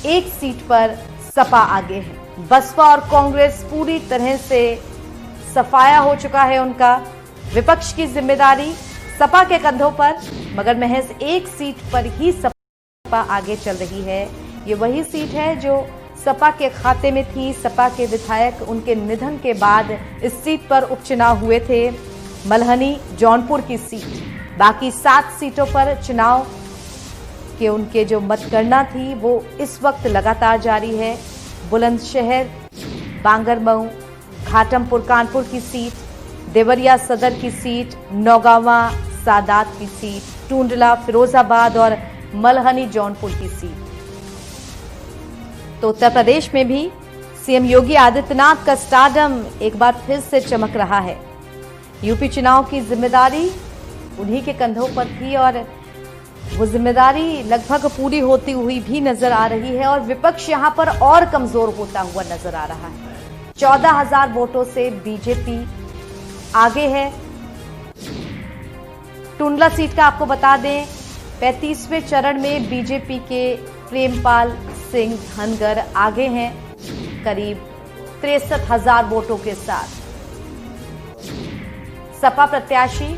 एक सीट पर सपा आगे है। बसपा और कांग्रेस पूरी तरह से सफाया हो चुका है उनका। विपक्ष की जिम्मेदारी सपा के कंधों पर, मगर महज एक सीट पर ही सपा आगे चल रही है। ये वही सीट है जो सपा के खाते में थी। सपा के विधायक उनके निधन के बाद इस सीट पर उपचुनाव हुए थे, मल्हनी जौनपुर की सीट। बाकी 7 सीटों पर चुनाव के उनके जो मतगणना थी वो इस वक्त लगातार जारी है। बुलंदशहर, बांगरमऊ, घाटमपुर कानपुर की सीट, देवरिया सदर की सीट, नौगांवा सादात की सीट, टूंडला फिरोजाबाद और मल्हनी जौनपुर की सीट। तो उत्तर प्रदेश में भी सीएम योगी आदित्यनाथ का स्टारडम एक बार फिर से चमक रहा है। यूपी चुनाव की जिम्मेदारी उन्हीं के कंधों पर थी और वो जिम्मेदारी लगभग पूरी होती हुई भी नजर आ रही है और विपक्ष यहां पर और कमजोर होता हुआ नजर आ रहा है। 14,000 वोटों से बीजेपी आगे है। टुंडला सीट का आपको बता दें, 35वें चरण में बीजेपी के प्रेमपाल सिंह धनगर आगे हैं करीब 63,000 वोटों के साथ। सपा प्रत्याशी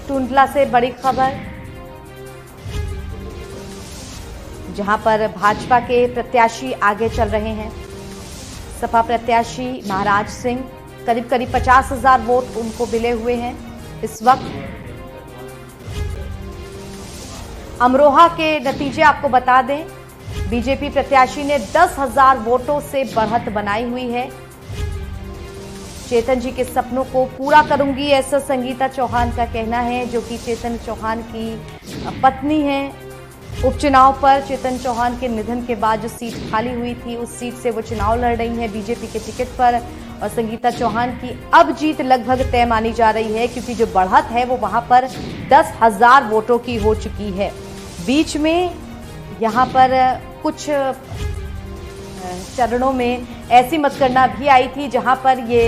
टुंडला से बड़ी खबर, जहां पर भाजपा के प्रत्याशी आगे चल रहे हैं। सपा प्रत्याशी महाराज सिंह करीब 50,000 वोट उनको मिले हुए हैं इस वक्त। अमरोहा के नतीजे आपको बता दें, बीजेपी प्रत्याशी ने 10,000 वोटों से बढ़त बनाई हुई है। चेतन जी के सपनों को पूरा करूंगी, ऐसा संगीता चौहान का कहना है, जो कि चेतन चौहान की पत्नी है। उपचुनाव पर चेतन चौहान के निधन के बाद जो सीट खाली हुई थी उस सीट से वो चुनाव लड़ रही हैं बीजेपी के टिकट पर। और संगीता चौहान की अब जीत लगभग तय मानी जा रही है, क्योंकि जो बढ़त है वो वहां पर 10,000 वोटों की हो चुकी है। बीच में यहां पर कुछ चरणों में ऐसी मतगणना भी आई थी जहां पर ये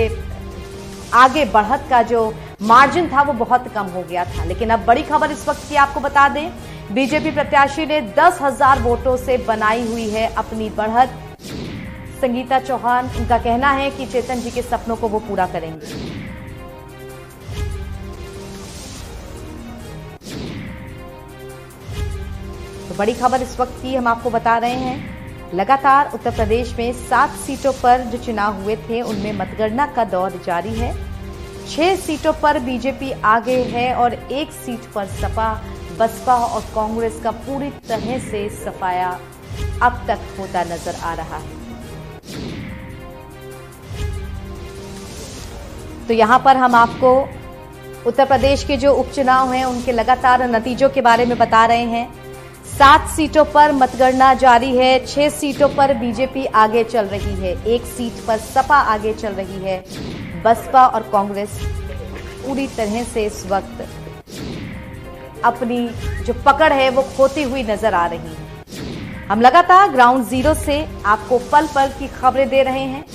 आगे बढ़त का जो मार्जिन था वो बहुत कम हो गया था। लेकिन अब बड़ी खबर इस वक्त की आपको बता दें, बीजेपी प्रत्याशी ने 10,000 वोटों से बनाई हुई है अपनी बढ़त। संगीता चौहान, उनका कहना है कि चेतन जी के सपनों को वो पूरा करेंगे। तो बड़ी खबर इस वक्त की हम आपको बता रहे हैं। लगातार उत्तर प्रदेश में 7 सीटों पर जो चुनाव हुए थे उनमें मतगणना का दौर जारी है। 6 सीटों पर बीजेपी आगे है और 1 सीट पर सपा, बसपा और कांग्रेस का पूरी तरह से सफाया अब तक होता नजर आ रहा है। तो यहां पर हम आपको उत्तर प्रदेश के जो उपचुनाव हैं उनके लगातार नतीजों के बारे में बता रहे हैं। 7 सीटों पर मतगणना जारी है। 6 सीटों पर बीजेपी आगे चल रही है, 1 सीट पर सपा आगे चल रही है। बसपा और कांग्रेस पूरी तरह से इस वक्त अपनी जो पकड़ है वो खोती हुई नजर आ रही है। हम लगातार ग्राउंड जीरो से आपको पल पल की खबरें दे रहे हैं।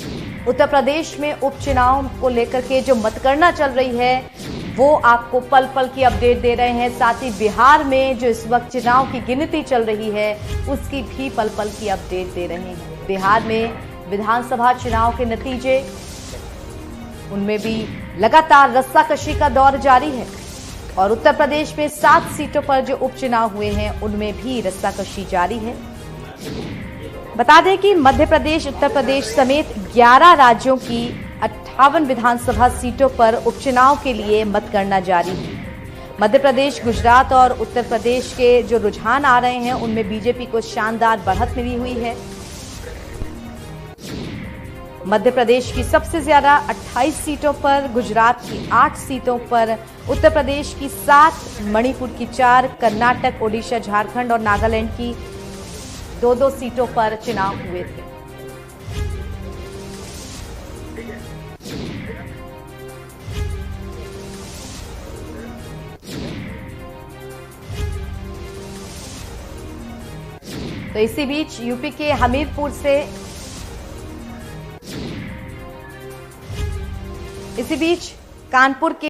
उत्तर प्रदेश में उपचुनाव को लेकर के जो मतगणना चल रही है वो आपको पल पल की अपडेट दे रहे हैं। साथ ही बिहार में जो इस वक्त चुनाव की गिनती चल रही है उसकी भी पल पल की अपडेट दे रहे हैं। बिहार में विधानसभा चुनाव के नतीजे, उनमें भी लगातार रस्साकशी का दौर जारी है। और उत्तर प्रदेश में 7 सीटों पर जो उपचुनाव हुए हैं उनमें भी रस्साकशी जारी है। बता दें कि मध्य प्रदेश, उत्तर प्रदेश समेत 11 राज्यों की 58 विधानसभा सीटों पर उपचुनाव के लिए मतगणना जारी है। मध्य प्रदेश, गुजरात और उत्तर प्रदेश के जो रुझान आ रहे हैं उनमें बीजेपी को शानदार बढ़त मिली हुई है। मध्य प्रदेश की सबसे ज्यादा 28 सीटों पर, गुजरात की 8 सीटों पर, उत्तर प्रदेश की 7, मणिपुर की 4, कर्नाटक, ओडिशा, झारखंड और नागालैंड की 2-2 सीटों पर चुनाव हुए थे। तो इसी बीच यूपी के हमीरपुर से इसी बीच कानपुर के